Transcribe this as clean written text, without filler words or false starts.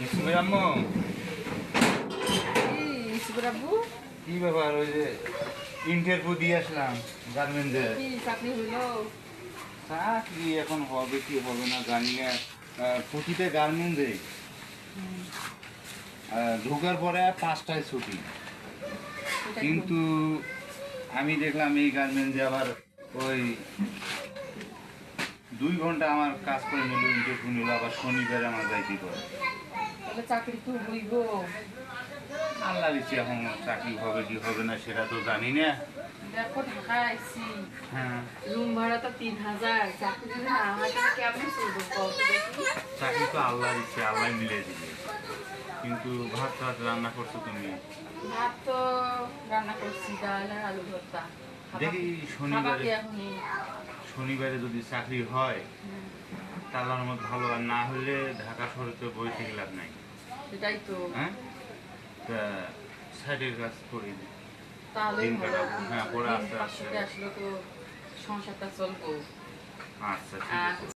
ইসমাইল আম্মু কি ব্যাপার? ওই যে ইন্টারভিউ দিয়ে আসলাম গার্মেন্টসে। চাকরি এখন হবে কি হবে না জানি না। প্রতিটা গার্মেন্টসে ঢোকার পরে 5টায় ছুটি, কিন্তু আমি দেখলাম এই গার্মেন্টসে আবার ওই 2 ঘন্টা আমার কাজ করে নিল, ইন্টারভিউ নিল, আবার শনিবারে আমার যাইতে করে। চাকরি তো হইব। আল্লাহ দিচ্ছে, এখন চাকরি হবে কি হবে না সেটা তো জানি না। দেখো ঢাকায় আইছি, হ্যাঁ, রুম ভাড়া তো 3000, চাকরি যদি না হয় তাহলে কেমন চলবো কত দেখি। চাকরি তো আল্লাহ দিচ্ছে, আল্লাহ মিলে দিবে। কিন্তু ভাত টাত রান্না করছো তুমি? ভাত তো রান্না করছি, ডাল আর আলু ভর্তা। দেখি শনিবারে যদি চাকরি হয় তাহলে আমার ভালো, আর না হলে ঢাকা শহরে তো বই থেকে লাভ নাই। সেটাই তো। হ্যাঁ, তা সাইডের কাজ করি, তাহলে দিন কাটাবো। হ্যাঁ, পরে আস্তে আস্তে আসলে তো সংসারটা চলবো। আচ্ছা ঠিক আছে।